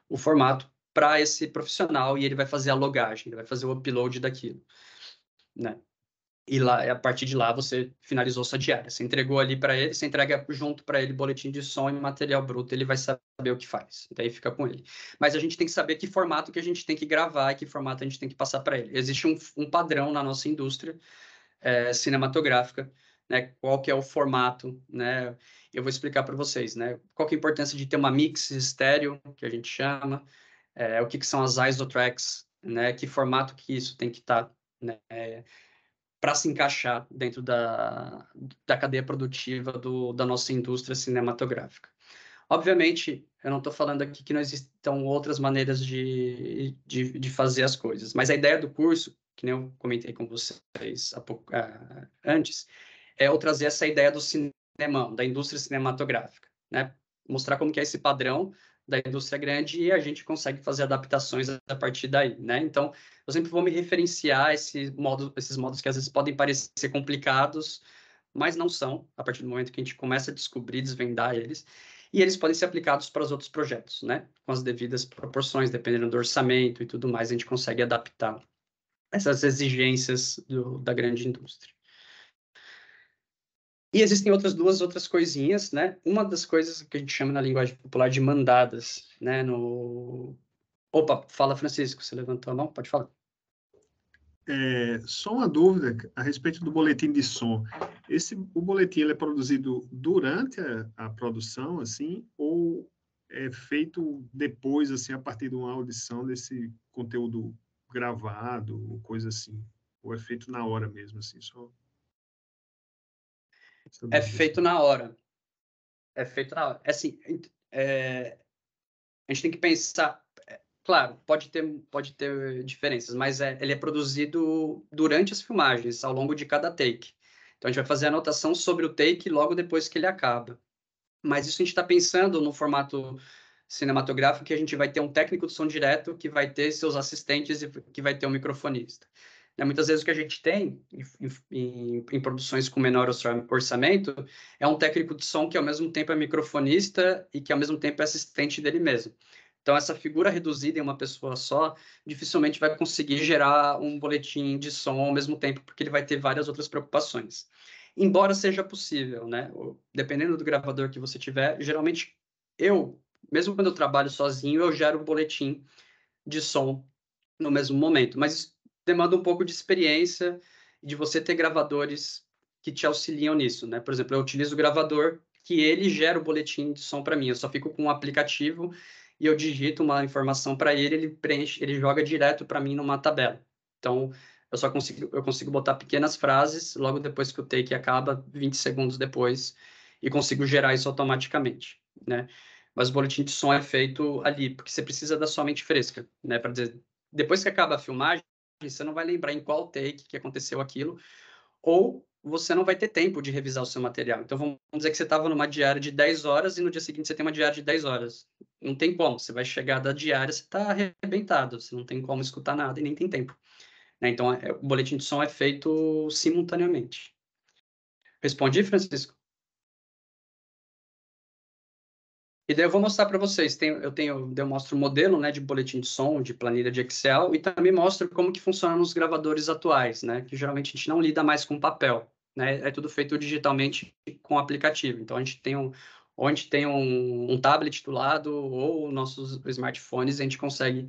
o formato, para esse profissional, e ele vai fazer a logagem, ele vai fazer o upload daquilo, né? E lá, a partir de lá, você finalizou sua diária. Você entregou ali para ele, você entrega junto para ele boletim de som e material bruto, ele vai saber o que faz. Daí fica com ele. Mas a gente tem que saber que formato que a gente tem que gravar e que formato a gente tem que passar para ele. Existe um padrão na nossa indústria cinematográfica, né? Qual que é o formato, né? Eu vou explicar para vocês, né? Qual que é a importância de ter uma mix estéreo, que a gente chama, o que são as ISO tracks, né? Que formato que isso tem que estar, né? Para se encaixar dentro da cadeia produtiva da nossa indústria cinematográfica. Obviamente, eu não estou falando aqui que não existam outras maneiras de fazer as coisas, mas a ideia do curso, que nem eu comentei com vocês antes, é eu trazer essa ideia do cinemão, da indústria cinematográfica, né? Mostrar como que é esse padrão da indústria grande e a gente consegue fazer adaptações a partir daí, né? Então, eu sempre vou me referenciar a esses modos que às vezes podem parecer complicados, mas não são, a partir do momento que a gente começa a descobrir, desvendar eles, e eles podem ser aplicados para os outros projetos, né? Com as devidas proporções, dependendo do orçamento e tudo mais, a gente consegue adaptar essas exigências da grande indústria. E existem outras coisinhas, né? Uma das coisas que a gente chama na linguagem popular de mandadas, né? Opa, fala, Francisco, você levantou a mão? Pode falar. Só uma dúvida a respeito do boletim de som. O boletim ele é produzido durante a produção, assim, ou é feito depois, assim, a partir de uma audição desse conteúdo gravado, ou coisa assim? Ou é feito na hora mesmo, assim, só... É feito na hora. É feito na hora. Assim, a gente tem que pensar... Claro, pode ter diferenças, mas ele é produzido durante as filmagens, ao longo de cada take. Então, a gente vai fazer a anotação sobre o take logo depois que ele acaba. Mas isso a gente está pensando no formato cinematográfico, que a gente vai ter um técnico de som direto, que vai ter seus assistentes e que vai ter um microfonista. Muitas vezes o que a gente tem em produções com menor orçamento é um técnico de som que ao mesmo tempo é microfonista e que ao mesmo tempo é assistente dele mesmo. Então, essa figura reduzida em uma pessoa só dificilmente vai conseguir gerar um boletim de som ao mesmo tempo, porque ele vai ter várias outras preocupações. Embora seja possível, né? Dependendo do gravador que você tiver, geralmente mesmo quando eu trabalho sozinho, eu gero um boletim de som no mesmo momento, mas isso demanda um pouco de experiência de você ter gravadores que te auxiliam nisso, né? Por exemplo, eu utilizo o gravador que ele gera o boletim de som para mim, eu só fico com um aplicativo e eu digito uma informação para ele, ele preenche, ele joga direto para mim numa tabela. Então, eu consigo botar pequenas frases logo depois que o take acaba, 20 segundos depois, e consigo gerar isso automaticamente, né? Mas o boletim de som é feito ali, porque você precisa da sua mente fresca, né? Para dizer, depois que acaba a filmagem, você não vai lembrar em qual take que aconteceu aquilo, ou você não vai ter tempo de revisar o seu material. Então, vamos dizer que você estava numa diária de 10 horas e no dia seguinte você tem uma diária de 10 horas. Não tem como, você vai chegar da diária, você está arrebentado, você não tem como escutar nada e nem tem tempo, né? Então, o boletim de som é feito simultaneamente. Respondi, Francisco? E daí eu vou mostrar para vocês. Eu mostro o modelo, né, de boletim de som, de planilha de Excel, e também mostro como que funciona nos gravadores atuais, né, que geralmente a gente não lida mais com papel, né, é tudo feito digitalmente com aplicativo. Então, a gente tem um tablet do lado ou nossos smartphones, a gente consegue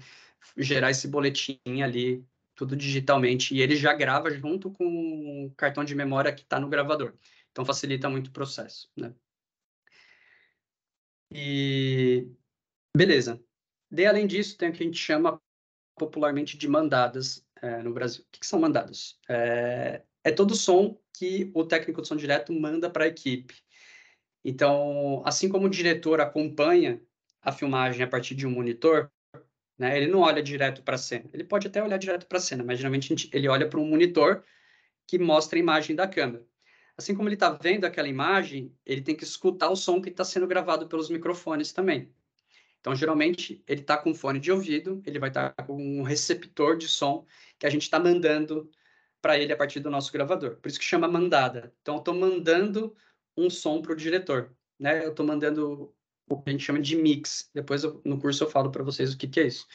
gerar esse boletim ali, tudo digitalmente, e ele já grava junto com o cartão de memória que está no gravador. Então, facilita muito o processo, né. E beleza. Daí, além disso, tem o que a gente chama popularmente de mandadas no Brasil. O que são mandadas? É todo som que o técnico de som direto manda para a equipe. Então, assim como o diretor acompanha a filmagem a partir de um monitor, né? Ele não olha direto para a cena. Ele pode até olhar direto para a cena, mas geralmente ele olha para um monitor que mostra a imagem da câmera. Assim como ele está vendo aquela imagem, ele tem que escutar o som que está sendo gravado pelos microfones também. Então, geralmente, ele está com fone de ouvido, ele vai estar com um receptor de som que a gente está mandando para ele a partir do nosso gravador. Por isso que chama mandada. Então, eu estou mandando um som para o diretor, né? Eu estou mandando o que a gente chama de mix. Depois, no curso, eu falo para vocês o que é isso.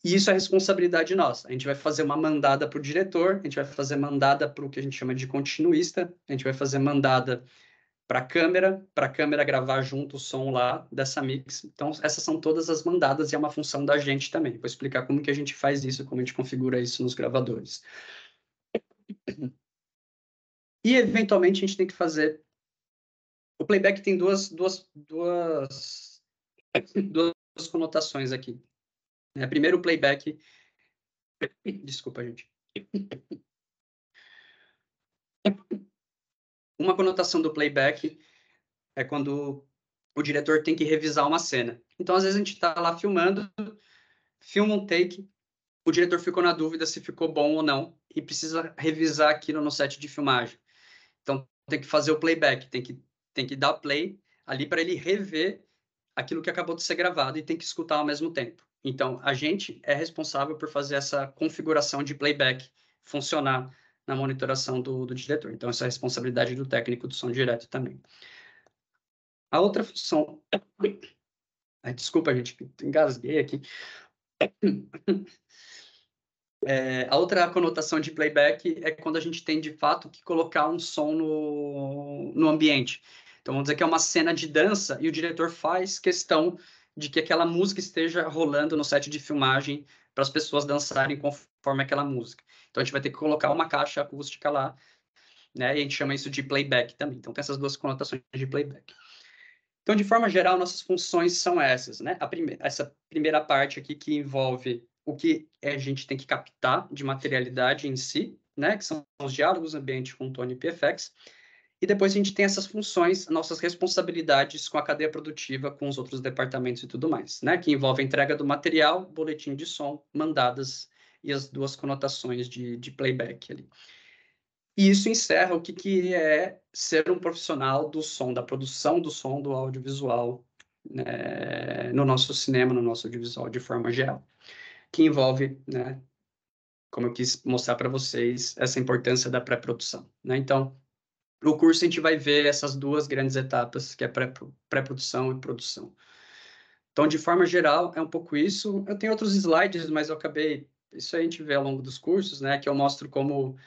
E isso é responsabilidade nossa. A gente vai fazer uma mandada para o diretor, a gente vai fazer mandada para o que a gente chama de continuista, a gente vai fazer mandada para a câmera gravar junto o som lá dessa mix. Então, essas são todas as mandadas e é uma função da gente também. Vou explicar como que a gente faz isso, como a gente configura isso nos gravadores. E, eventualmente, a gente tem que fazer... O playback tem duas conotações aqui. Primeiro, o playback... Desculpa, gente. Uma conotação do playback é quando o diretor tem que revisar uma cena. Então, às vezes, a gente está lá filmando, filma um take, o diretor ficou na dúvida se ficou bom ou não, e precisa revisar aquilo no set de filmagem. Então, tem que fazer o playback, tem que dar play ali para ele rever aquilo que acabou de ser gravado e tem que escutar ao mesmo tempo. Então, a gente é responsável por fazer essa configuração de playback funcionar na monitoração do diretor. Então, essa é a responsabilidade do técnico do som direto também. A outra função... Desculpa, gente, engasguei aqui. A outra conotação de playback é quando a gente tem, de fato, que colocar um som no ambiente. Então, vamos dizer que é uma cena de dança e o diretor faz questão de que aquela música esteja rolando no set de filmagem para as pessoas dançarem conforme aquela música. Então, a gente vai ter que colocar uma caixa acústica lá, né? E a gente chama isso de playback também. Então, tem essas duas conotações de playback. Então, de forma geral, nossas funções são essas, né? Essa primeira parte aqui que envolve o que a gente tem que captar de materialidade em si, né? Que são os diálogos, ambiente com Tone e PFX. E depois a gente tem essas funções, nossas responsabilidades com a cadeia produtiva, com os outros departamentos e tudo mais, né? Que envolve a entrega do material, boletim de som, mandadas e as duas conotações de playback ali. E isso encerra o que é ser um profissional do som, da produção do som, do audiovisual, né, no nosso cinema, no nosso audiovisual de forma geral, que envolve, né, como eu quis mostrar para vocês, essa importância da pré-produção, né? Então, no curso a gente vai ver essas duas grandes etapas, que é pré-produção e produção. Então, de forma geral, é um pouco isso. Eu tenho outros slides, mas eu acabei... Isso a gente vê ao longo dos cursos, né, que eu mostro como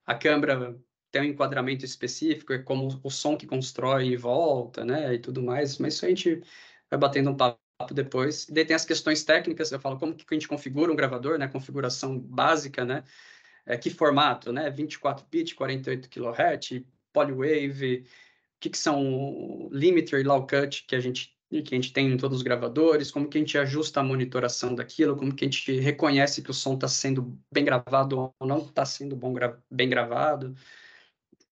a câmera tem um enquadramento específico, é como o som que constrói em volta, né, e tudo mais, mas isso a gente vai batendo um papo depois. E daí tem as questões técnicas, eu falo como que a gente configura um gravador, né, configuração básica, né, que formato, né, 24 bit, 48 kHz, polywave, o que são limiter e low cut que a gente tem em todos os gravadores, como que a gente ajusta a monitoração daquilo, como que a gente reconhece que o som está sendo bem gravado ou não está sendo bem gravado,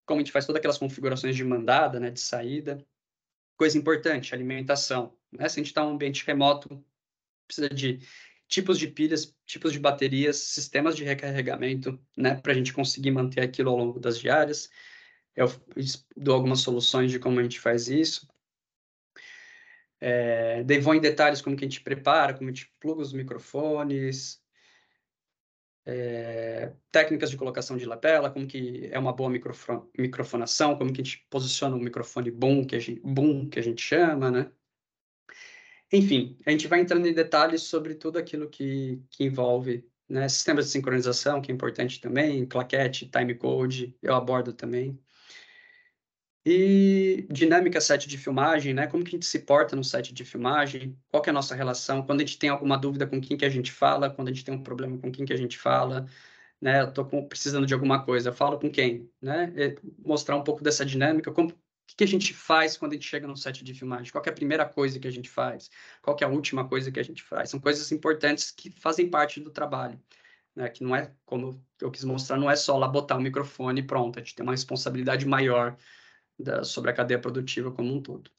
como a gente faz todas aquelas configurações de mandada, né, de saída. Coisa importante, alimentação. Né? Se a gente está em um ambiente remoto, precisa de tipos de pilhas, tipos de baterias, sistemas de recarregamento, né, para a gente conseguir manter aquilo ao longo das diárias. Eu dou algumas soluções de como a gente faz isso. Daí vou em detalhes como que a gente prepara, como a gente pluga os microfones, técnicas de colocação de lapela, como que é uma boa microfonação, como que a gente posiciona o microfone boom, que a gente chama, né? Enfim, a gente vai entrando em detalhes sobre tudo aquilo que envolve, né, sistemas de sincronização, que é importante também, claquete, timecode, eu abordo também. E dinâmica set de filmagem, né? Como que a gente se porta no set de filmagem? Qual que é a nossa relação? Quando a gente tem alguma dúvida com quem que a gente fala? Quando a gente tem um problema com quem que a gente fala? Né? Eu tô precisando de alguma coisa, eu falo com quem? Né? Mostrar um pouco dessa dinâmica, o que a gente faz quando a gente chega no set de filmagem? Qual que é a primeira coisa que a gente faz? Qual que é a última coisa que a gente faz? São coisas importantes que fazem parte do trabalho. Né, que não é, como eu quis mostrar, não é só lá botar o microfone e pronto, a gente tem uma responsabilidade maior sobre a cadeia produtiva como um todo.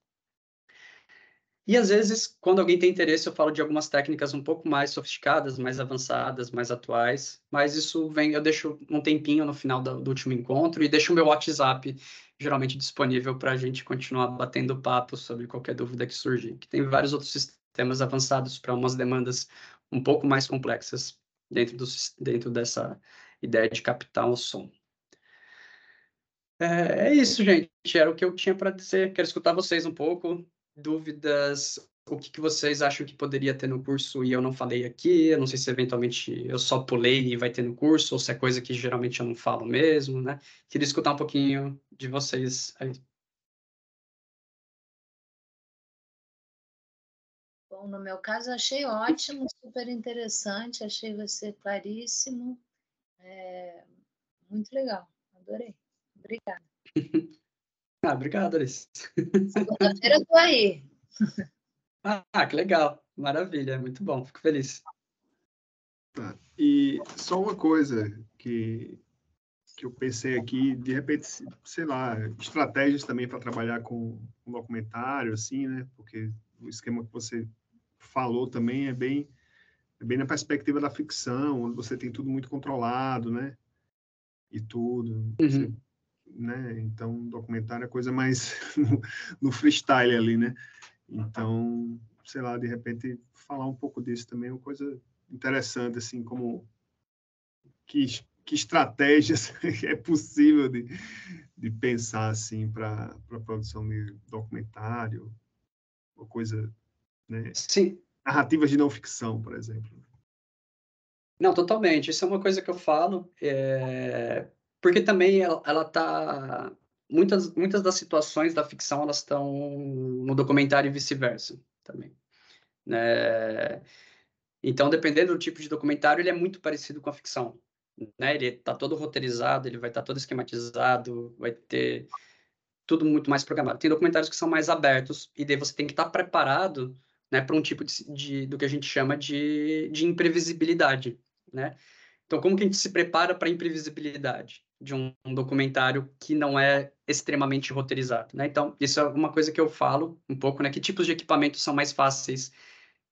E, às vezes, quando alguém tem interesse, eu falo de algumas técnicas um pouco mais sofisticadas, mais avançadas, mais atuais, mas isso vem, eu deixo um tempinho no final do último encontro e deixo o meu WhatsApp geralmente disponível para a gente continuar batendo papo sobre qualquer dúvida que surgir, que tem vários outros sistemas avançados para umas demandas um pouco mais complexas dentro dessa ideia de captar o som. É isso, gente. Era o que eu tinha para dizer. Quero escutar vocês um pouco. Dúvidas, o que vocês acham que poderia ter no curso e eu não falei aqui? Eu não sei se eventualmente eu só pulei e vai ter no curso, ou se é coisa que geralmente eu não falo mesmo, né? Queria escutar um pouquinho de vocês aí. Bom, no meu caso, achei ótimo, super interessante, achei você claríssimo. Muito legal, adorei. Obrigada. Obrigado, Alice. Segunda-feira eu estou aí. Que legal. Maravilha, muito bom, fico feliz. Tá. E só uma coisa que eu pensei aqui, de repente, sei lá, estratégias também para trabalhar com um documentário, assim, né? Porque o esquema que você falou também é bem na perspectiva da ficção, onde você tem tudo muito controlado, né? E tudo, você, né? Então, documentário é coisa mais no freestyle ali, né? Então, sei lá, de repente, falar um pouco disso também é uma coisa interessante, assim, como que estratégias é possível de pensar assim para a produção de documentário, ou coisa, né? Sim. Narrativas de não ficção, por exemplo. Não, totalmente. Isso é uma coisa que eu falo, porque também ela tá... Muitas das situações da ficção, elas estão no documentário e vice-versa também, né? Então, dependendo do tipo de documentário, ele é muito parecido com a ficção, né? Ele está todo roteirizado, ele vai estar todo esquematizado, vai ter tudo muito mais programado. Tem documentários que são mais abertos, e daí você tem que estar preparado, né, para um tipo do que a gente chama de imprevisibilidade, né? Então, como que a gente se prepara para a imprevisibilidade de um documentário que não é extremamente roteirizado, né? Então, isso é uma coisa que eu falo um pouco, né? Que tipos de equipamentos são mais fáceis,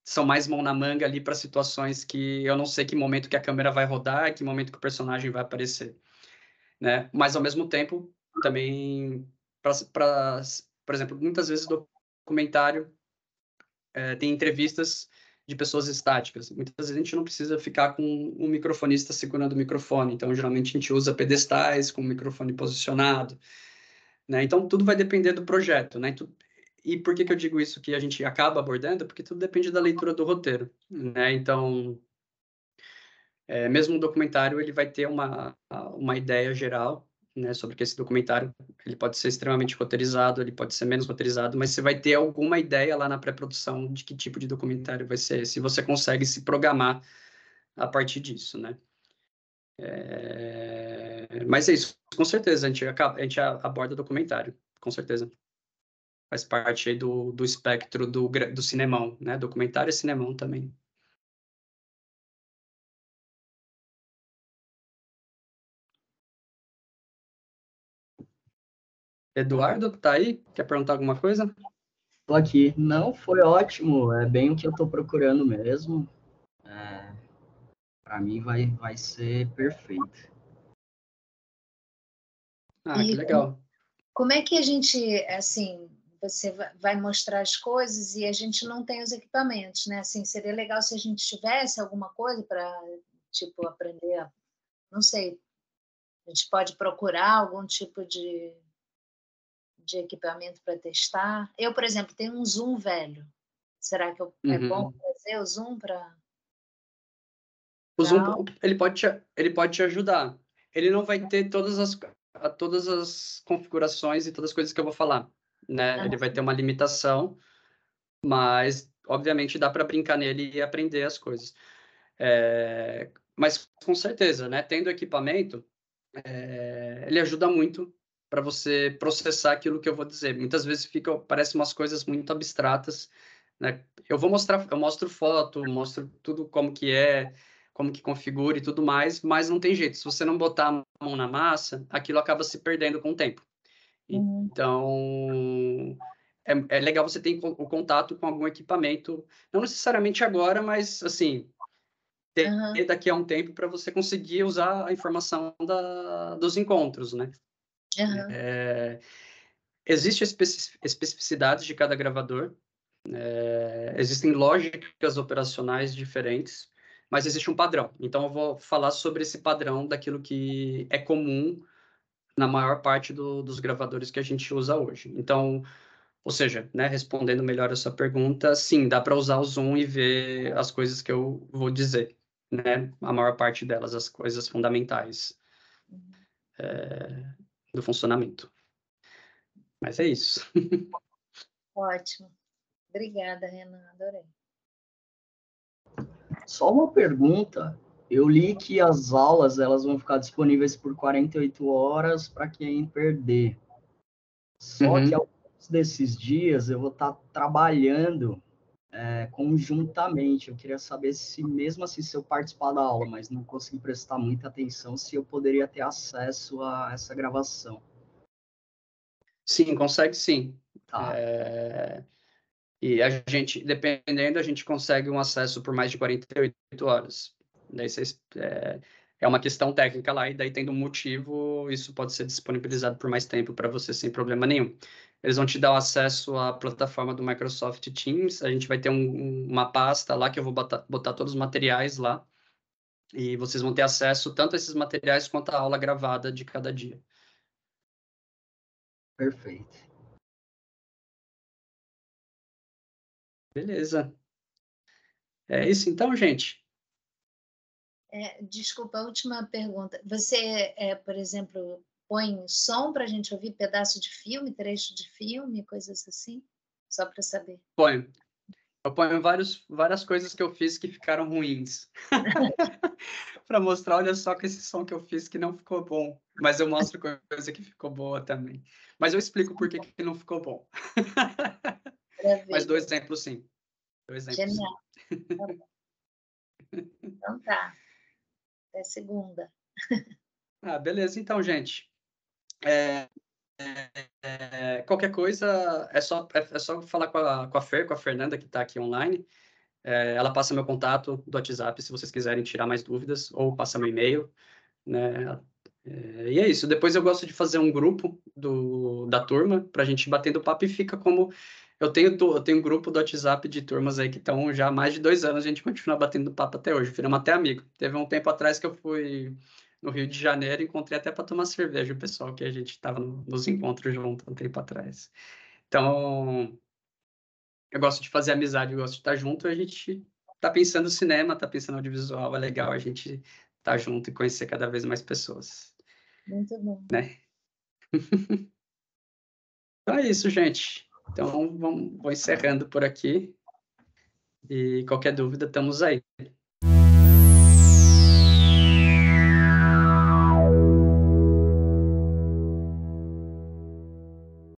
são mais mão na manga ali para situações que eu não sei que momento que a câmera vai rodar, que momento que o personagem vai aparecer, né? Mas, ao mesmo tempo, também, por exemplo, muitas vezes o documentário tem entrevistas de pessoas estáticas. Muitas vezes a gente não precisa ficar com um microfonista segurando o microfone. Então, geralmente, a gente usa pedestais com o microfone posicionado, né? Então, tudo vai depender do projeto, né? E por que eu digo isso que a gente acaba abordando? Porque tudo depende da leitura do roteiro, né? Então, mesmo um documentário, ele vai ter uma ideia geral, né, sobre que esse documentário ele pode ser extremamente roteirizado, ele pode ser menos roteirizado, mas você vai ter alguma ideia lá na pré-produção de que tipo de documentário vai ser, se você consegue se programar a partir disso, né? Mas é isso, com certeza, a gente aborda documentário, com certeza. Faz parte aí do espectro do cinemão, né? Documentário e cinemão também. Eduardo, tá aí? Quer perguntar alguma coisa? Tô aqui. Não, foi ótimo. É bem o que eu tô procurando mesmo. Para mim vai ser perfeito. Que legal. Como é que a gente, assim, você vai mostrar as coisas e a gente não tem os equipamentos, né? Assim, seria legal se a gente tivesse alguma coisa para, tipo, aprender, não sei, a gente pode procurar algum tipo de equipamento para testar. Eu, por exemplo, tenho um Zoom velho. Será que é bom trazer o Zoom para... O Zoom, ele pode te ajudar. Ele não vai ter todas as configurações e todas as coisas que eu vou falar, né? Ele vai ter uma limitação, mas, obviamente, dá para brincar nele e aprender as coisas. Mas, com certeza, né? Tendo equipamento, ele ajuda muito para você processar aquilo que eu vou dizer. Muitas vezes parece umas coisas muito abstratas, né? Eu mostro foto, mostro tudo como que configura e tudo mais, mas não tem jeito. Se você não botar a mão na massa, aquilo acaba se perdendo com o tempo. Então, é legal você ter o contato com algum equipamento, não necessariamente agora, mas, assim, ter daqui a um tempo para você conseguir usar a informação dos encontros, né? Existem especificidades de cada gravador, existem lógicas operacionais diferentes, mas existe um padrão. Então, eu vou falar sobre esse padrão daquilo que é comum na maior parte dos gravadores que a gente usa hoje. Então, ou seja, né, respondendo melhor a sua pergunta, sim, dá para usar o Zoom e ver as coisas que eu vou dizer, né? A maior parte delas, as coisas fundamentais do funcionamento. Mas é isso. Ótimo. Obrigada, Renan. Adorei. Só uma pergunta. Eu li que as aulas elas vão ficar disponíveis por 48 horas para quem perder. Só que alguns desses dias eu vou estar trabalhando conjuntamente. Eu queria saber se, mesmo assim, se eu participar da aula, mas não conseguir prestar muita atenção, se eu poderia ter acesso a essa gravação. Sim, consegue sim. Tá. E a gente, dependendo, a gente consegue um acesso por mais de 48 horas. Daí é uma questão técnica lá, e daí tendo um motivo, isso pode ser disponibilizado por mais tempo para você sem problema nenhum. Eles vão te dar o acesso à plataforma do Microsoft Teams, a gente vai ter uma pasta lá que eu vou botar todos os materiais lá, e vocês vão ter acesso tanto a esses materiais quanto à aula gravada de cada dia. Perfeito. Beleza. É isso então, gente. Desculpa, a última pergunta. Você, por exemplo, põe som para a gente ouvir pedaço de filme, trecho de filme, coisas assim? Só para saber. Ponho. Eu ponho várias coisas que eu fiz que ficaram ruins. Para mostrar, olha só com esse som que eu fiz que não ficou bom. Mas eu mostro coisa que ficou boa também. Mas eu explico por que não ficou bom. Mas dou exemplo, sim. Genial. Tá bom. Então tá. Até segunda. Beleza. Então, gente. Qualquer coisa, é só falar com a Fer, com a Fernanda, que está aqui online. Ela passa meu contato do WhatsApp, se vocês quiserem tirar mais dúvidas, ou passa meu e-mail, né? E é isso. Depois eu gosto de fazer um grupo da turma para a gente batendo papo, e fica como... Eu tenho um grupo do WhatsApp de turmas aí que estão já há mais de 2 anos, a gente continua batendo papo até hoje, viramos até amigo. Teve um tempo atrás que eu fui no Rio de Janeiro, encontrei até para tomar cerveja o pessoal que a gente estava nos encontros junto um tempo atrás. Então, eu gosto de fazer amizade, eu gosto de estar junto, a gente tá pensando cinema, tá pensando audiovisual, é legal a gente estar junto e conhecer cada vez mais pessoas. Muito bom. Né? Então é isso, gente. Então, vou encerrando por aqui. E qualquer dúvida, estamos aí.